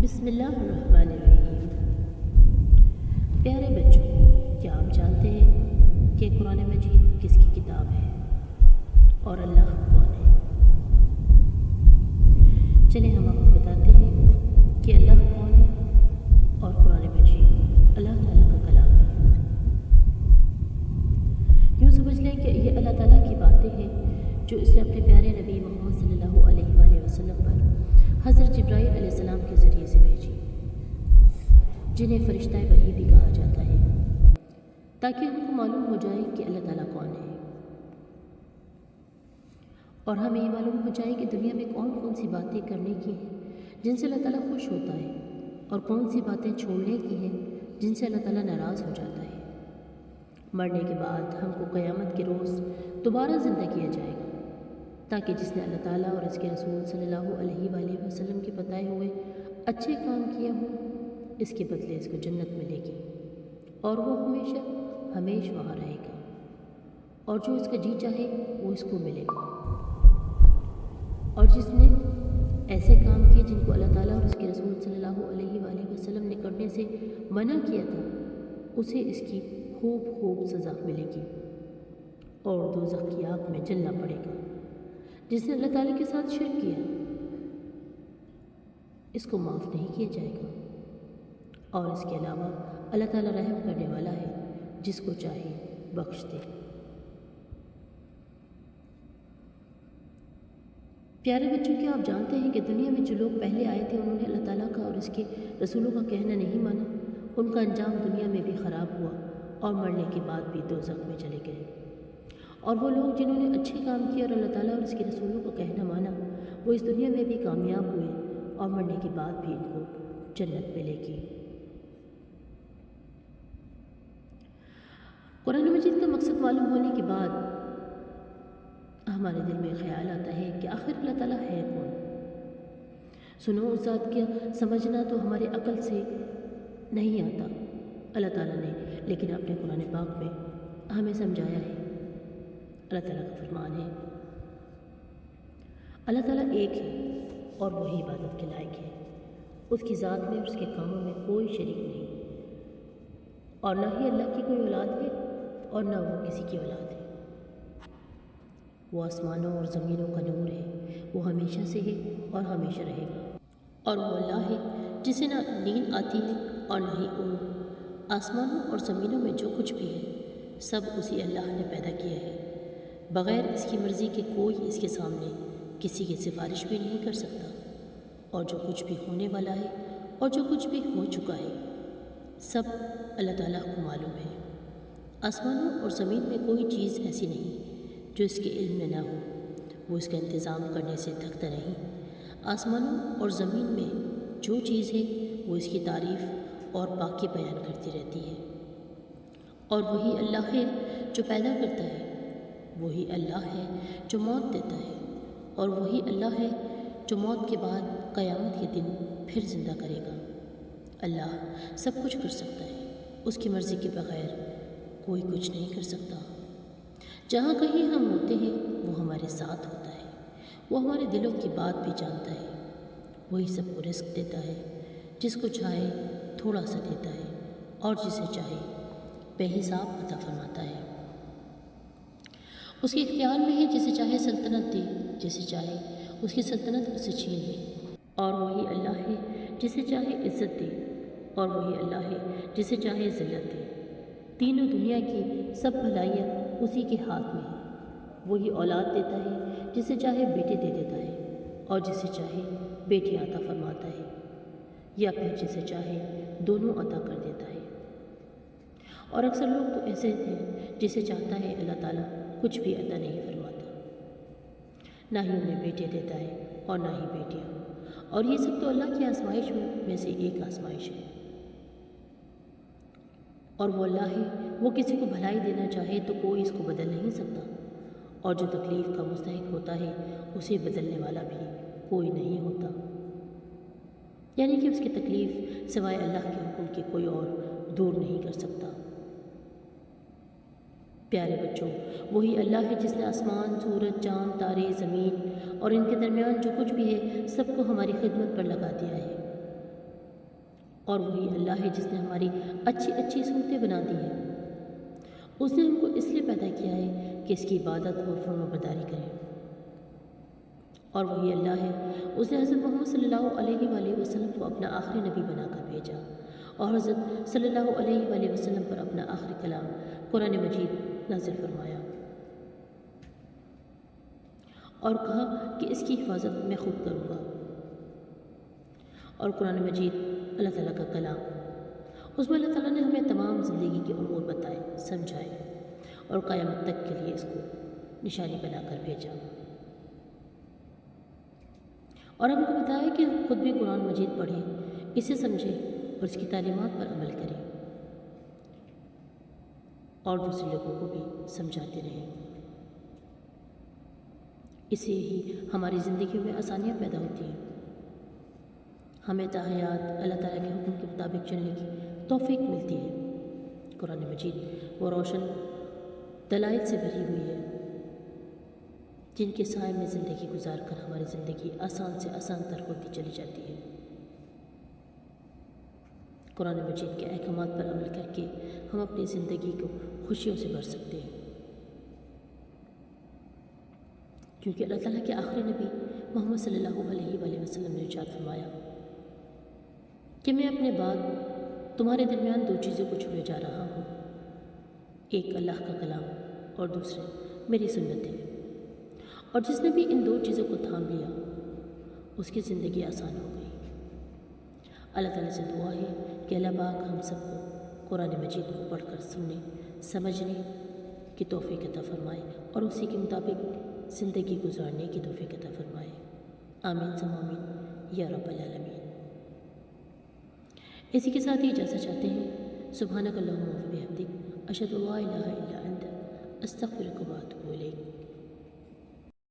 بسم اللہ الرحمن الرحیم۔ پیارے بچوں، کیا آپ جانتے ہیں کہ قرآن مجید کس کی کتاب ہے اور اللہ کون ہے؟ چلیں ہم آپ کو بتاتے ہیں کہ اللہ کون ہے اور قرآن مجید اللہ تعالیٰ کا کلام ہے۔ یوں سمجھ لیں کہ یہ اللہ تعالیٰ کی باتیں ہیں جو اس نے اپنے پیارے نبی محمد صلی اللہ علیہ وآلہ وسلم پر حضرت جبرائیل علیہ السلام کے ذریعے سے بھیجی، جنہیں فرشتہ وحی بھی کہا جاتا ہے، تاکہ ہم کو معلوم ہو جائے کہ اللہ تعالیٰ کون ہے، اور ہمیں یہ معلوم ہو جائے کہ دنیا میں کون کون سی باتیں کرنے کی ہیں جن سے اللہ تعالیٰ خوش ہوتا ہے، اور کون سی باتیں چھوڑنے کی ہیں جن سے اللہ تعالیٰ ناراض ہو جاتا ہے۔ مرنے کے بعد ہم کو قیامت کے روز دوبارہ زندہ کیا جائے گا، تاکہ جس نے اللہ تعالیٰ اور اس کے رسول صلی اللہ علیہ وآلہ وسلم کے بتائے ہوئے اچھے کام کیے ہوں، اس کے بدلے اس کو جنت ملے گی، اور وہ ہمیشہ وہاں رہے گا، اور جو اس کا جی چاہے وہ اس کو ملے گا۔ اور جس نے ایسے کام کیے جن کو اللہ تعالیٰ اور اس کے رسول صلی اللہ علیہ وآلہ وسلم نے کرنے سے منع کیا تھا، اسے اس کی خوب سزا ملے گی، اور دوزخ کی آگ میں جلنا پڑے گا۔ جس نے اللہ تعالیٰ کے ساتھ شرک کیا، اس کو معاف نہیں کیا جائے گا، اور اس کے علاوہ اللہ تعالیٰ رحم کرنے والا ہے، جس کو چاہے بخش دے۔ پیارے بچوں، کیا آپ جانتے ہیں کہ دنیا میں جو لوگ پہلے آئے تھے انہوں نے اللہ تعالیٰ کا اور اس کے رسولوں کا کہنا نہیں مانا، ان کا انجام دنیا میں بھی خراب ہوا اور مرنے کے بعد بھی دوزخ میں چلے گئے۔ اور وہ لوگ جنہوں نے اچھے کام کیے اور اللہ تعالیٰ اور اس کے رسولوں کا کہنا مانا، وہ اس دنیا میں بھی کامیاب ہوئے، اور مرنے کے بعد بھی ان کو جنت ملے گی۔ قرآن مجید کا مقصد معلوم ہونے کے بعد ہمارے دل میں خیال آتا ہے کہ آخر اللہ تعالیٰ ہے کون؟ سنو، اس ذات کا سمجھنا تو ہمارے عقل سے نہیں آتا، اللہ تعالیٰ نے لیکن اپنے قرآن پاک میں ہمیں سمجھایا ہے۔ اللہ تعالیٰ کا فرمان ہے، اللہ تعالیٰ ایک ہے اور وہی عبادت کے لائق ہے، اس کی ذات میں اور اس کے کاموں میں کوئی شریک نہیں، اور نہ ہی اللہ کی کوئی اولاد ہے اور نہ وہ کسی کی اولاد ہے۔ وہ آسمانوں اور زمینوں کا نور ہے، وہ ہمیشہ سے ہے اور ہمیشہ رہے گا، اور وہ اللہ ہے جسے نہ نیند آتی ہے اور نہ ہی اونگ۔ آسمانوں اور زمینوں میں جو کچھ بھی ہے سب اسی اللہ نے پیدا کیا ہے، بغیر اس کی مرضی کے کوئی اس کے سامنے کسی کی سفارش بھی نہیں کر سکتا، اور جو کچھ بھی ہونے والا ہے اور جو کچھ بھی ہو چکا ہے سب اللہ تعالیٰ کو معلوم ہے۔ آسمانوں اور زمین میں کوئی چیز ایسی نہیں جو اس کے علم میں نہ ہو، وہ اس کا انتظام کرنے سے تھکتا نہیں۔ آسمانوں اور زمین میں جو چیز ہے وہ اس کی تعریف اور پاکی بیان کرتی رہتی ہے، اور وہی اللہ ہے جو پیدا کرتا ہے، وہی اللہ ہے جو موت دیتا ہے، اور وہی اللہ ہے جو موت کے بعد قیامت کے دن پھر زندہ کرے گا۔ اللہ سب کچھ کر سکتا ہے، اس کی مرضی کے بغیر کوئی کچھ نہیں کر سکتا۔ جہاں کہیں ہم ہوتے ہیں وہ ہمارے ساتھ ہوتا ہے، وہ ہمارے دلوں کی بات بھی جانتا ہے، وہی سب کو رزق دیتا ہے، جس کو چاہے تھوڑا سا دیتا ہے، اور جسے چاہے بے حساب عطا فرماتا ہے۔ اس کے اختیار میں ہے، جسے چاہے سلطنت دے، جسے چاہے اس کی سلطنت اسے چھین لے، اور وہی اللہ ہے جسے چاہے عزت دے، اور وہی اللہ ہے جسے چاہے ذلت دے۔ تینوں دنیا کی سب بھلائیاں اسی کے ہاتھ میں ہیں، وہی اولاد دیتا ہے، جسے چاہے بیٹے دے دیتا ہے، اور جسے چاہے بیٹی عطا فرماتا ہے، یا پھر جسے چاہے دونوں عطا کر دیتا ہے۔ اور اکثر لوگ تو ایسے ہیں جسے چاہتا ہے اللہ تعالیٰ کچھ بھی عطا نہیں فرماتا، نہ ہی انہیں بیٹے دیتا ہے اور نہ ہی بیٹیاں، اور یہ سب تو اللہ کی آزمائش میں سے ایک آزمائش ہے۔ اور وہ اللہ ہے، وہ کسی کو بھلائی دینا چاہے تو کوئی اس کو بدل نہیں سکتا، اور جو تکلیف کا مستحق ہوتا ہے اسے بدلنے والا بھی کوئی نہیں ہوتا، یعنی کہ اس کی تکلیف سوائے اللہ کے حکم کے کوئی اور دور نہیں کر سکتا۔ پیارے بچوں، وہی اللہ ہے جس نے آسمان، سورج، چاند، تارے، زمین اور ان کے درمیان جو کچھ بھی ہے سب کو ہماری خدمت پر لگا دیا ہے، اور وہی اللہ ہے جس نے ہماری اچھی اچھی صورتیں بنا دی ہیں۔ اس نے ہم کو اس لیے پیدا کیا ہے کہ اس کی عبادت اور فرما برداری کریں۔ اور وہی اللہ ہے، اس نے حضرت محمد صلی اللہ علیہ وآلہ وسلم کو اپنا آخری نبی بنا کر بھیجا، اور حضرت صلی اللہ علیہ وآلہ وسلم پر اپنا آخری کلام قرآن مجید نازل فرمایا، اور کہا کہ اس کی حفاظت میں خود کروں گا۔ اور قرآن مجید اللہ تعالیٰ کا کلام، اس میں اللہ تعالیٰ نے ہمیں تمام زندگی کے امور بتائے، سمجھائے، اور قیامت تک کے لیے اس کو نشانی بنا کر بھیجا، اور ہم کو بتایا کہ ہم خود بھی قرآن مجید پڑھیں، اسے سمجھیں اور اس کی تعلیمات پر عمل کریں، اور دوسرے لوگوں کو بھی سمجھاتے رہیں۔ اس سے ہی ہماری زندگیوں میں آسانیاں پیدا ہوتی ہیں، ہمیں تاحیات اللہ تعالیٰ کے حکم کے مطابق چلنے کی توفیق ملتی ہے۔ قرآن مجید وہ روشن دلائل سے بھری ہوئی ہے جن کے سائے میں زندگی گزار کر ہماری زندگی آسان سے آسان تر ہوتی چلی جاتی ہے۔ قرآن مجید کے احکامات پر عمل کر کے ہم اپنی زندگی کو خوشیوں سے بھر سکتے ہیں، کیونکہ اللہ تعالیٰ کے آخری نبی محمد صلی اللہ علیہ وآلہ وسلم نے ارشاد فرمایا کہ میں اپنے بعد تمہارے درمیان دو چیزوں کو چھوڑے جا رہا ہوں، ایک اللہ کا کلام اور دوسرے میری سنتیں، اور جس نے بھی ان دو چیزوں کو تھام لیا اس کی زندگی آسان ہو گئی۔ اللہ تعالیٰ سے دعا ہے کہ اللہ پاک ہم سب کو قرآن مجید کو پڑھ کر سننے سمجھنے کی توفیق عطا فرمائے، اور اسی کے مطابق زندگی گزارنے کی توفیق عطا فرمائے۔ آمین ثم آمین یا رب العالمین۔ اسی کے ساتھ ہی اجازت چاہتے ہیں۔ سبحانک اللہم و بحمدک، اشہد ان لا الہ الا انت، استغفرک و اتوب الیک۔